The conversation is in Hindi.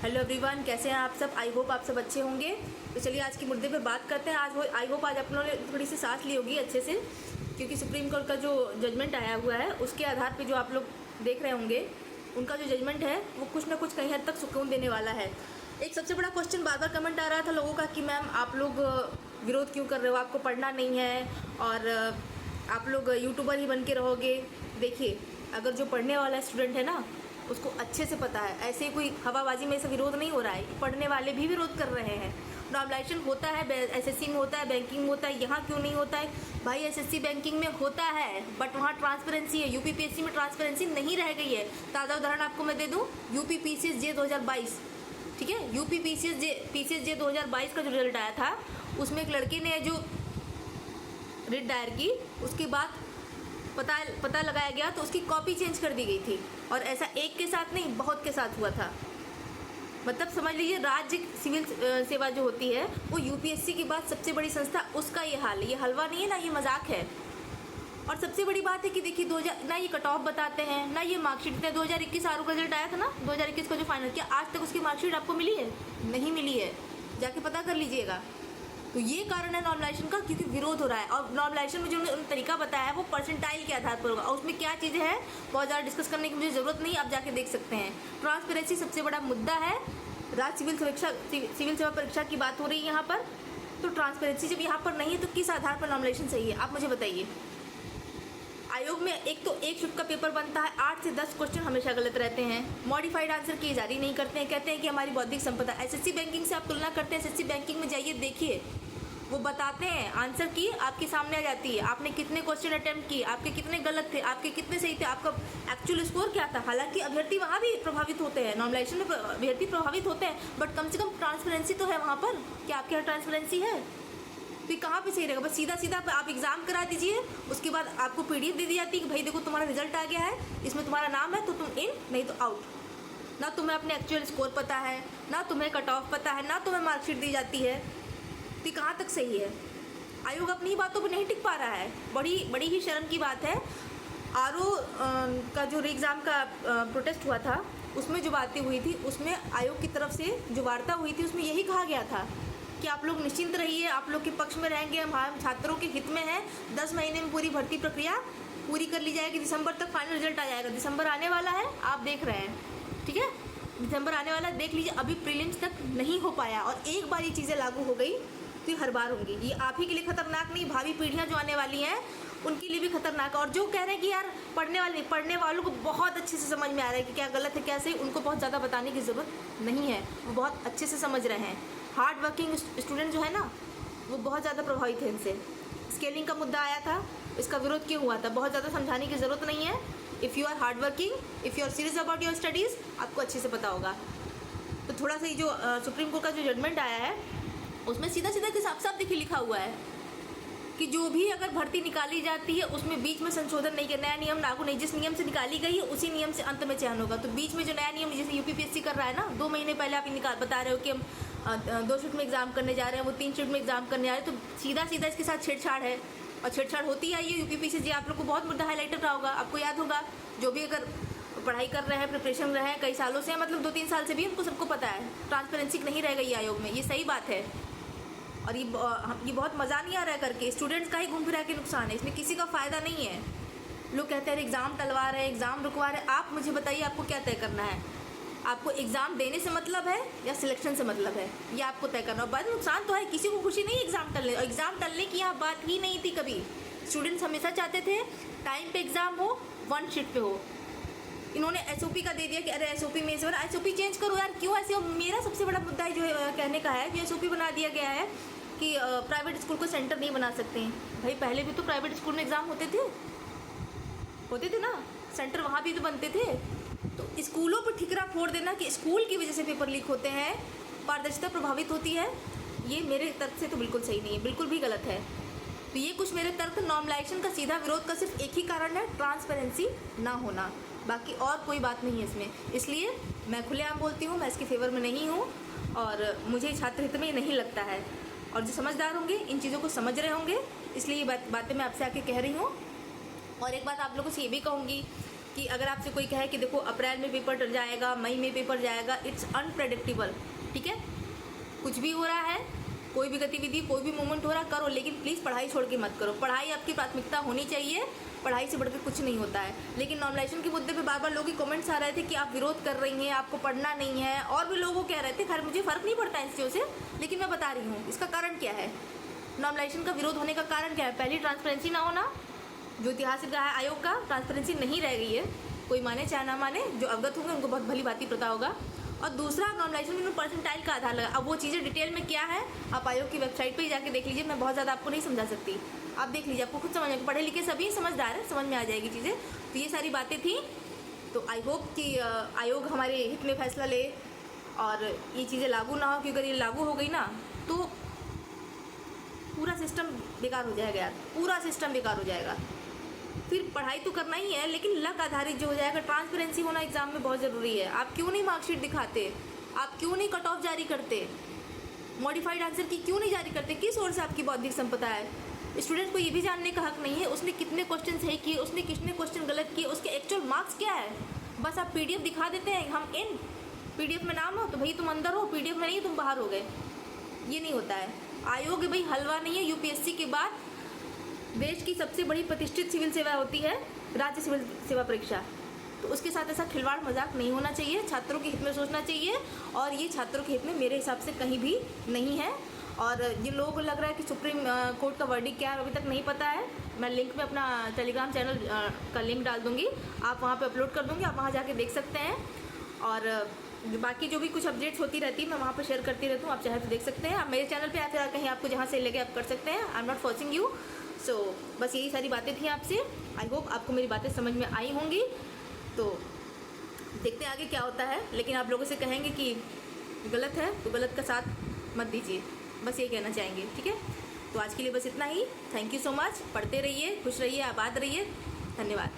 हेलो एवरीवन, कैसे हैं आप सब। आई होप आप सब अच्छे होंगे। तो चलिए आज के मुद्दे पे बात करते हैं। आई होप आज आप लोगों ने थोड़ी सी सांस ली होगी अच्छे से, क्योंकि सुप्रीम कोर्ट का जो जजमेंट आया हुआ है उसके आधार पे जो आप लोग देख रहे होंगे, उनका जो जजमेंट है वो कुछ ना कुछ कहीं हद तक सुकून देने वाला है। एक सबसे बड़ा क्वेश्चन बार बार कमेंट आ रहा था लोगों का कि मैम आप लोग विरोध क्यों कर रहे हो, आपको पढ़ना नहीं है और आप लोग यूट्यूबर ही बन के रहोगे। देखिए, अगर जो पढ़ने वाला स्टूडेंट है ना उसको अच्छे से पता है, ऐसे कोई हवाबाजी में ऐसा विरोध नहीं हो रहा है। पढ़ने वाले भी विरोध कर रहे हैं। नॉर्मलाइजेशन होता है, एसएससी में होता है, बैंकिंग में होता है, यहाँ क्यों नहीं होता है भाई। एसएससी बैंकिंग में होता है बट वहाँ ट्रांसपेरेंसी है। यूपीपीएससी में ट्रांसपेरेंसी नहीं रह गई है। ताज़ा उदाहरण आपको मैं दे दूँ, यूपीपीसीएस जे 2022, ठीक है, यूपीपीसीएस जे 2022 का जो रिजल्ट आया था उसमें एक लड़के ने जो रिट दायर की, उसके बाद पता लगाया गया तो उसकी कॉपी चेंज कर दी गई थी। और ऐसा एक के साथ नहीं, बहुत के साथ हुआ था। मतलब समझ लीजिए, राज्य सिविल सेवा जो होती है वो यूपीएससी के बाद सबसे बड़ी संस्था, उसका ये हाल है। ये हलवा नहीं है ना, ये मजाक है। और सबसे बड़ी बात है कि देखिए 2000 ना ये कट ऑफ बताते हैं ना ये मार्कशीट देते हैं। 2021 आर का रिजल्ट आया था ना, 2021 का जो फाइनल किया, आज तक उसकी मार्कशीट आपको मिली है? नहीं मिली है, जाके पता कर लीजिएगा। तो ये कारण है नॉर्मलाइजेशन का, क्योंकि विरोध हो रहा है। और नॉर्मलाइजेशन में जो उन्होंने तरीका बताया है वो परसेंटाइल के आधार पर होगा, और उसमें क्या चीज़ें हैं बहुत ज़्यादा डिस्कस करने की मुझे ज़रूरत नहीं, आप जाके देख सकते हैं। ट्रांसपेरेंसी सबसे बड़ा मुद्दा है। राज्य सिविल सेवा परीक्षा की बात हो रही है यहाँ पर, तो ट्रांसपेरेंसी जब यहाँ पर नहीं है तो किस आधार पर नॉर्मलाइजेशन सही है, आप मुझे बताइए। आयोग में एक शिफ्ट का पेपर बनता है, 8 से 10 क्वेश्चन हमेशा गलत रहते हैं। मॉडिफाइड आंसर की जारी नहीं करते हैं, कहते हैं कि हमारी बौद्धिक संपदा। एसएससी बैंकिंग से आप तुलना करते हैं, एसएससी बैंकिंग में जाइए देखिए, वो बताते हैं आंसर की आपके सामने आ जाती है। आपने कितने क्वेश्चन अटेम्प्ट किए, आपके कितने गलत थे, आपके कितने सही थे, आपका एक्चुअल स्कोर क्या था। हालांकि अभ्यर्थी वहाँ भी प्रभावित होते हैं, नॉर्मलाइजेशन में अभ्यर्थी प्रभावित होते हैं, बट कम से कम ट्रांसपेरेंसी तो है वहाँ पर। क्या आपके यहाँ ट्रांसपेरेंसी है? तो कहाँ पे सही रहेगा? बस सीधा सीधा आप एग्जाम करा दीजिए, उसके बाद आपको पीडीएफ दे दी जाती है कि भाई देखो तुम्हारा रिजल्ट आ गया है, इसमें तुम्हारा नाम है तो तुम इन, नहीं तो आउट। ना तुम्हें अपने एक्चुअल स्कोर पता है, ना तुम्हें कट ऑफ पता है, ना तुम्हें मार्कशीट दी जाती है। तो कहाँ तक सही है? आयोग अपनी बातों पर नहीं टिक पा रहा है। बड़ी ही शर्म की बात है। आरओ का जो री एग्ज़ाम का प्रोटेस्ट हुआ था उसमें जो बातें हुई थी, उसमें आयोग की तरफ से जो वार्ता हुई थी उसमें यही कहा गया था कि आप लोग निश्चिंत रहिए, आप लोग के पक्ष में रहेंगे, हम छात्रों के हित में है। 10 महीने में पूरी भर्ती प्रक्रिया पूरी कर ली जाएगी, दिसंबर तक फाइनल रिजल्ट आ जाएगा। दिसंबर आने वाला है, आप देख रहे हैं, ठीक है, दिसंबर आने वाला है, देख लीजिए। अभी प्रीलिम्स तक नहीं हो पाया और एक बार ये चीज़ें लागू हो गई तो ये हर बार होंगी। ये आप ही के लिए खतरनाक नहीं, भावी पीढ़ियाँ जो आने वाली हैं उनके लिए भी खतरनाक है। और जो कह रहे हैं कि यार पढ़ने वालों को बहुत अच्छे से समझ में आ रहा है कि क्या गलत है क्या सही, उनको बहुत ज़्यादा बताने की ज़रूरत नहीं है, वो बहुत अच्छे से समझ रहे हैं। हार्ड वर्किंग स्टूडेंट जो है ना वो बहुत ज़्यादा प्रभावित है इनसे। स्केलिंग का मुद्दा आया था, इसका विरोध क्यों हुआ था, बहुत ज़्यादा समझाने की ज़रूरत नहीं है। If you are hard working, if you are serious about your studies, आपको अच्छे से पता होगा। तो थोड़ा सा ये जो सुप्रीम कोर्ट का जो जजमेंट आया है उसमें सीधा साफ साफ देखिए लिखा हुआ है कि जो भी अगर भर्ती निकाली जाती है उसमें बीच में संशोधन नहीं करना, नया नियम लागू नहीं। जिस नियम से निकाली गई है उसी नियम से अंत में चयन होगा। तो बीच में जो नया नियम जैसे यूपीपीएससी कर रहा है ना, 2 महीने पहले आप बता रहे हो कि हम 2 शिफ्ट में एग्जाम करने जा रहे हैं, वो 3 शिफ्ट में एग्जाम करने जा रहे हैं, तो सीधा इसके साथ छेड़छाड़ है। और छेड़छाड़ होती है ये यूपीपीएससी, आप लोग को बहुत मुद्दा हाईलाइट रहा होगा, आपको याद होगा। जो भी अगर पढ़ाई कर रहे हैं, प्रिपरेशन रहे हैं कई सालों से, मतलब 2-3 साल से भी, उनको सबको पता है ट्रांसपेरेंसी नहीं रह गई आयोग में, ये सही बात है। और ये बहुत मज़ा नहीं आ रहा है करके, स्टूडेंट्स का ही घूम फिरा के नुकसान है, इसमें किसी का फ़ायदा नहीं है। लोग कहते हैं एग्ज़ाम टलवा रहे हैं, एग्ज़ाम रुकवा रहे हैं। आप मुझे बताइए आपको क्या तय करना है? आपको एग्ज़ाम देने से मतलब है या सिलेक्शन से मतलब है, ये आपको तय करना। और बाद नुकसान तो है, किसी को खुशी नहीं एग्ज़ाम टलने, और एग्ज़ाम टलने की यहाँ बात ही नहीं थी कभी। स्टूडेंट्स हमेशा चाहते थे टाइम पे एग्ज़ाम हो, 1 शीट पे हो। इन्होंने एसओपी का दे दिया कि अरे एसओपी में इस बार एसओपी चेंज करो यार, क्यों ऐसे? मेरा सबसे बड़ा मुद्दा है जो कहने का है कि एसओपी बना दिया गया है कि प्राइवेट स्कूल को सेंटर नहीं बना सकते हैं। भाई पहले भी तो प्राइवेट स्कूल में एग्ज़ाम होते थे ना, सेंटर वहाँ भी तो बनते थे। तो स्कूलों पर ठिकरा फोड़ देना कि स्कूल की वजह से पेपर लीक होते हैं, पारदर्शिता प्रभावित होती है, ये मेरे तर्क से तो बिल्कुल सही नहीं है, बिल्कुल भी गलत है। तो ये कुछ मेरे तर्क नॉर्मलाइजेशन का सीधा विरोध का सिर्फ एक ही कारण है, ट्रांसपेरेंसी ना होना, बाकी और कोई बात नहीं है इसमें। इसलिए मैं खुलेआम बोलती हूँ, मैं इसके फेवर में नहीं हूँ और मुझे छात्र हित में नहीं लगता है। और जो समझदार होंगे इन चीज़ों को समझ रहे होंगे, इसलिए ये बातें मैं आपसे आके कह रही हूँ। और एक बात आप लोगों से ये भी कहूँगी कि अगर आपसे कोई कहे कि देखो अप्रैल में पेपर जाएगा, मई में पेपर जाएगा, इट्स अनप्रेडिक्टेबल, ठीक है। कुछ भी हो रहा है, कोई भी गतिविधि, कोई भी मूवमेंट हो रहा करो, लेकिन प्लीज़ पढ़ाई छोड़ के मत करो। पढ़ाई आपकी प्राथमिकता होनी चाहिए, पढ़ाई से बढ़कर कुछ नहीं होता है। लेकिन नॉर्मलाइजेशन के मुद्दे पे बार बार लोगों के कमेंट्स आ रहे थे कि आप विरोध कर रही हैं, आपको पढ़ना नहीं है, और भी लोगों कह रहे थे। खैर मुझे फ़र्क नहीं पड़ता इन चीज़ों से, लेकिन मैं बता रही हूँ इसका कारण क्या है। नॉर्मलाइजेशन का विरोध होने का कारण क्या है? पहली ट्रांसपेरेंसी ना होना, जो ऐतिहासिक रहा है आयोग का, ट्रांसपेरेंसी नहीं रह गई है, कोई माने चाहे ना माने, जो अवगत होंगे उनको बहुत भली भांति पता होगा। और दूसरा, नॉर्मलाइजेशन में परसेंटाइल का आधार लगा। अब वो चीज़ें डिटेल में क्या है आप आयोग की वेबसाइट पे ही जाके देख लीजिए, मैं बहुत ज़्यादा आपको नहीं समझा सकती, आप देख लीजिए, आपको खुद समझ में, पढ़े लिखे सभी समझदार है, समझ में आ जाएगी चीज़ें। तो ये सारी बातें थी, तो आई होप कि आयोग हमारे हित में फैसला ले और ये चीज़ें लागू ना हो, क्योंकि अगर ये लागू हो गई ना तो पूरा सिस्टम बेकार हो जाएगा यार, पूरा सिस्टम बेकार हो जाएगा। फिर पढ़ाई तो करना ही है, लेकिन लक आधारित जो हो जाएगा। ट्रांसपेरेंसी होना एग्जाम में बहुत ज़रूरी है। आप क्यों नहीं मार्कशीट दिखाते, आप क्यों नहीं कट ऑफ जारी करते, मॉडिफाइड आंसर की क्यों नहीं जारी करते, किस ओर से आपकी बौद्धिक संपदा है। स्टूडेंट को ये भी जानने का हक नहीं है उसने कितने क्वेश्चन सही किए, उसने कितने क्वेश्चन गलत किए, उसके एक्चुअल मार्क्स क्या है। बस आप PDF दिखा देते हैं, हम इन PDF में नाम हो तो भाई तुम अंदर हो, PDF में नहीं तुम बाहर हो गए, ये नहीं होता है। आयोग भाई हलवा नहीं है। UPSC के बाद देश की सबसे बड़ी प्रतिष्ठित सिविल सेवा होती है राज्य सिविल सेवा परीक्षा, तो उसके साथ ऐसा खिलवाड़ मजाक नहीं होना चाहिए। छात्रों के हित में सोचना चाहिए, और ये छात्रों के हित में मेरे हिसाब से कहीं भी नहीं है। और जिन लोगों को लग रहा है कि सुप्रीम कोर्ट का वर्डिक्ट क्या है अभी तक नहीं पता है, मैं लिंक में अपना टेलीग्राम चैनल का लिंक डाल दूँगी, आप वहाँ पे अपलोड कर दूँगी, आप वहाँ जाके देख सकते हैं। और बाकी जो भी कुछ अपडेट्स होती रहती है मैं वहाँ पे शेयर करती रहती हूँ, आप चाहे तो देख सकते हैं। आप मेरे चैनल पे या फिर कहीं आपको जहाँ से लगे आप कर सकते हैं। I am not forcing you. So बस यही सारी बातें थी आपसे। आई होप आपको मेरी बातें समझ में आई होंगी। तो देखते हैं आगे क्या होता है, लेकिन आप लोगों से कहेंगे कि गलत है तो गलत का साथ मत दीजिए, बस ये कहना चाहेंगे, ठीक है। तो आज के लिए बस इतना ही। Thank you so much. पढ़ते रहिए, खुश रहिए, आबाद रहिए। धन्यवाद।